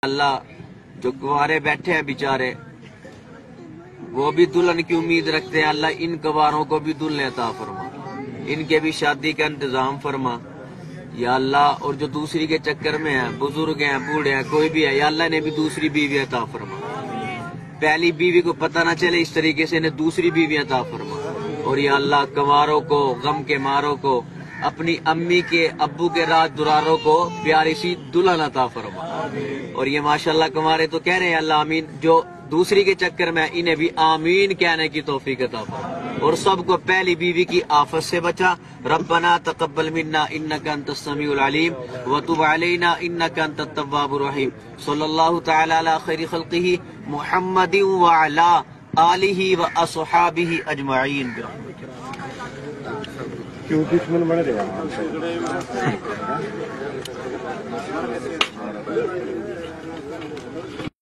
اللہ جو کنوارے بیٹھے ہیں بیچارے وہ بھی دلہن کی امید رکھتے ہیں، اللہ ان کنواروں کو بھی دلہن عطا فرما، ان کے بھی شادی کا انتظام فرما یا اللہ۔ اور جو دوسری کے چکر میں ہیں، بزرگ ہیں، بوڑھے ہیں، کوئی بھی ہے یا اللہ نے بھی دوسری بیوی عطا فرما، پہلی بیوی کو پتہ نہ چلے اس طریقے سے انہیں دوسری بیوی عطا فرما۔ اور یا اللہ کنواروں کو، غم کے ماروں کو، اپنی امی کے ابو کے راز دراروں کو پیاری سی دلہن عطا فرما۔ اور یہ ماشاءاللہ کنوارے تو کہہ رہے ہیں اللہ آمین، جو دوسری کے چکر میں انہیں بھی آمین کہنے کی توفیق عطا فرما، اور سب کو پہلی بیوی کی آفت سے بچا۔ ربنا تقبل منا انک انت السمیع العلیم وتب علینا انک انت التواب الرحیم۔ صلی اللہ تعالی علی خیر خلقہ محمد وعلی آلہ واصحابہ اجمعین۔ کیوں دشمن بن رہے ہیں؟